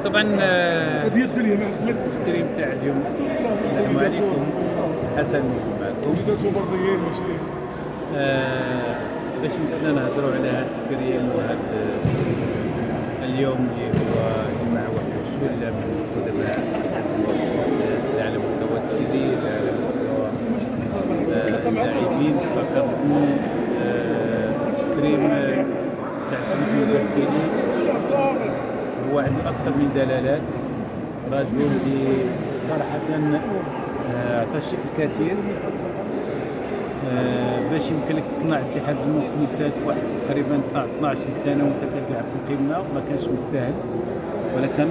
طبعا هذه الدنيا مع التكريم تاع اليوم. السلام عليكم، حسن معكم. باش يمكننا نهضروا على هذا التكريم وهذا اليوم اللي هو جمع واحد الشله من القدماء تحزموا على مستوى التسيير، على مستوى اللاعبين. فكنظن التكريم تاع سمح الكرتيلي هو عنده اكثر من دلالات. رجل اللي صراحه عطى الشيء الكثير باش يمكن لك تصنع اتحاد المخمسات في واحد تقريبا 12 سنه وانت كتلعب في القمه. ما كانش مستاهل، ولكن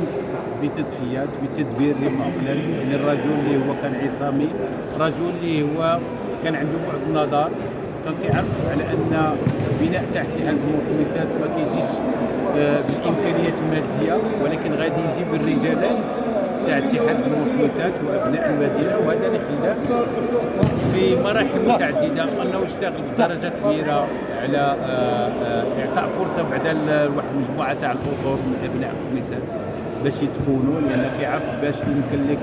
بتضحيات بتدبير اللي معقل. يعني الرجل اللي هو كان عصامي، رجل اللي هو كان عنده بعد نظر، كان كيعرف على ان بناء تاع اتحاد المخمسات ما كيجيش بالامكانيات الماديه، ولكن غادي يجي بالرجالات تاع اتحاد المخمسات وابناء المدينه. وهذا اللي خلاه في مراحل متعدده انه اشتغل في درجه كبيره على اعطاء فرصه بعد لواحد المجموعه تاع الاطر من ابناء الخميسات باش يتكونوا، لان كيعرف باش يمكن لك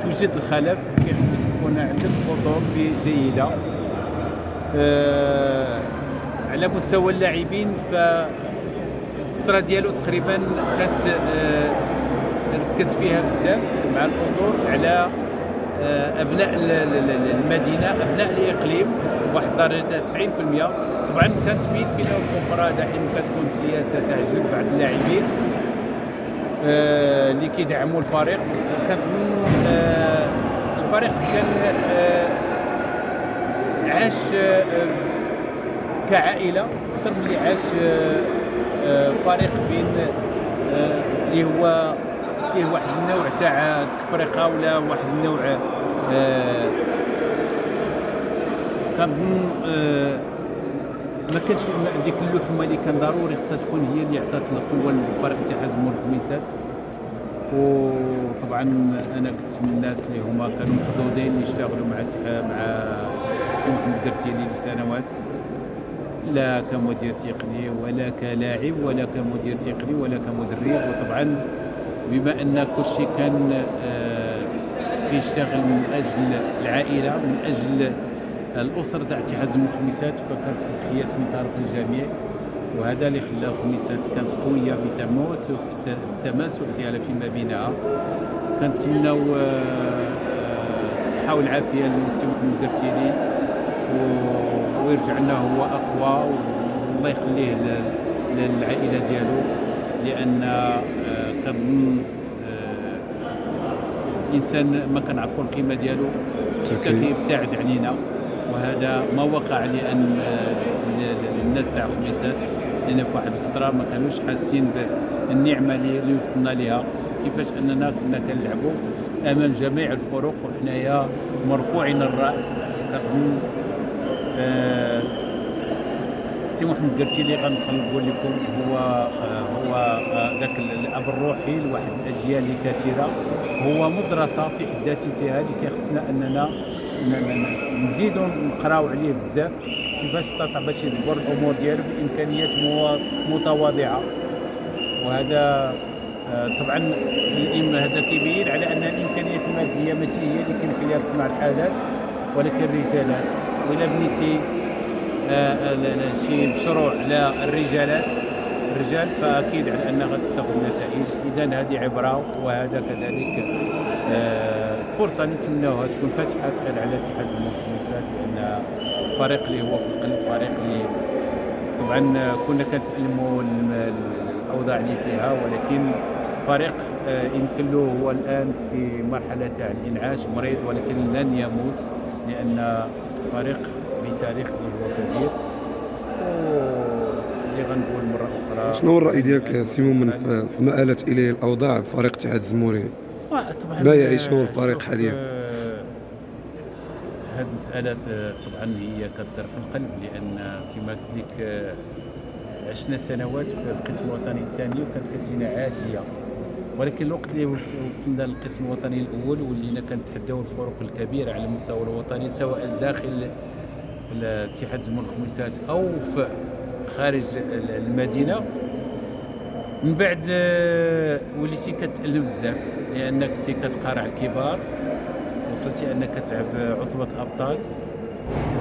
توجد الخلف كيخصك يكون عندك اطر في جيده. على مستوى اللاعبين فالفتره ديالو تقريبا كانت ركز فيها بزاف مع الاطر على ابناء المدينه، ابناء الاقليم، واحد درجه 90%. طبعا كانت تميل في نوع اخرى دائما كتكون سياسه تعجب بعض اللاعبين اللي كيدعموا الفريق. كان الفريق كان عاش كعائله اكثر من اللي عاش فريق بين اللي هو فيه واحد النوع تاع التفرقه ولا واحد النوع كنظن ما كانش ديك اللحمه اللي كان ضروري خصها تكون هي اللي عطات القوه للفريق تاع حزم الخميسات. وطبعا انا كنت من الناس اللي هما كانوا محظوظين يشتغلوا مع السي محمد الكرتيلي لسنوات، لا كمدير تقني ولا كلاعب ولا كمدير تقني ولا كمدرب. وطبعا بما ان كل شيء كان كيشتغل من اجل العائله، من اجل الاسره تاع اتحاد المخمسات، فكانت تضحيات من طرف الجميع. وهذا اللي خلى الخميسات كانت قويه بالتماسك ديالها فيما بينها. كنتمناو الصحه والعافيه للسي محمد الكرتيلي ويرجع لنا هو اقوى، والله يخليه للعائله ديالو، لان كنظن الانسان ما كنعرفوا القيمه ديالو كيبتعد علينا. وهذا ما وقع لان الناس تاع الخميسات، لان في واحد الفتره ما كانوش حاسين بالنعمه اللي وصلنا لها، كيفاش اننا كنا كنلعبوا امام جميع الفرق وحنايا مرفوعين الراس. كنظن السي محمد الكرتيلي غنقول لكم هو ذاك الاب الروحي لواحد الاجيال اللي كثيره، هو مدرسه في حد ذاتها اللي كيخصنا اننا نزيدوا نقراو عليه بزاف، كيفاش استطاع باش يدبر الامور ديالو بامكانيات متواضعه. وهذا طبعا هذا كيبين على ان الامكانيات الماديه ماشي هي اللي كيمكن لها تصنع الحالات، ولكن الرجالات. وإلا بنيتي شي مشروع الرجال فاكيد على ان غادي تاخذ نتائج. اذا هذه عبره، وهذا كذلك فرصه اللي نتمناوها تكون فاتحه خير على اتحاد المخمسات، لان فريق اللي هو في القلب، فريق اللي طبعا كنا كنتألموا الاوضاع اللي فيها، ولكن فريق يمكن له هو الان في مرحله تاع الانعاش، مريض ولكن لن يموت، لان فريق بتاريخ اللي هو كبير. واللي غنقول مره اخرى، شنو هو الراي ديالك سي مؤمن في ما آلت اليه الاوضاع بفريق اتحاد الزموري؟ ما يعيشه الفريق حاليا؟ هذه مساله طبعا هي كتضر في القلب، لان كما قلت لك عشنا سنوات في القسم الوطني الثاني وكانت كتجينا عاديه، ولكن الوقت اللي وصلنا للقسم الوطني الاول ولينا كنتحداو الفروق الكبيره على المستوى الوطني، سواء داخل اتحاد الخميسات او في خارج المدينه، من بعد وليتي كتألم بزاف لانك كنتي كتقارع الكبار، وصلتي انك تلعب عصبة الابطال.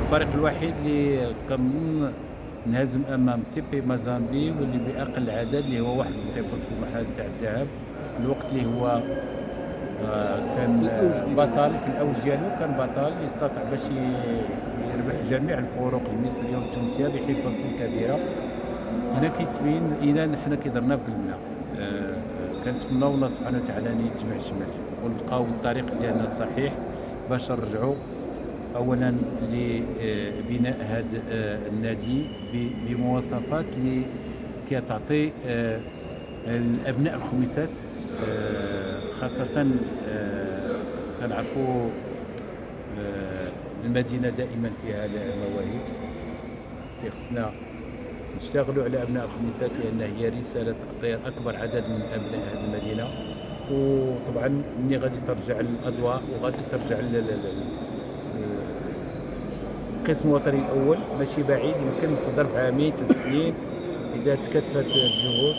الفريق الوحيد اللي كان نهزم امام تيبي مازامبي واللي باقل عدد اللي هو 1-0 في المرحله تاع الذهاب، الوقت اللي هو كان بطل في الاوج ديالو، كان بطل يستطيع باش يربح جميع الفروق المصريه والتونسيه بحصص كبيره. هنا كيتبين اذا حنا كيضرنا بقلبنا. كنتمناو الله سبحانه وتعالى ان يجمع الشمال ونلقاو الطريق ديالنا الصحيح باش نرجعوا اولا لبناء هذا النادي بمواصفات اللي كتعطي الابناء الخميسات، خاصه كنعرفوا المدينه دائما فيها المواهب. خصنا نشتغلوا على ابناء الخميسات لان هي رساله تعطي اكبر عدد من ابناء هذه المدينه. وطبعا ملي غادي ترجع للاضواء وغادي ترجع القسم الوطني الاول ماشي بعيد، يمكن في ظرف عامين 3 سنين اذا تكاتفت الجهود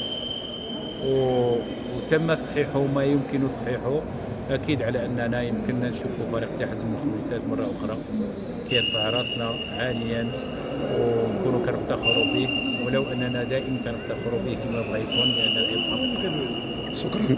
وتم تصحيحه ما يمكن تصحيحه، اكيد على اننا يمكننا نشوفوا فريق تاع حزم الخميسات مره اخرى كيرفع راسنا عاليا ونكونوا كنفتخروا به، ولو اننا دائما كنفتخروا به كما بغى يكون لان كيبقى. شكرا.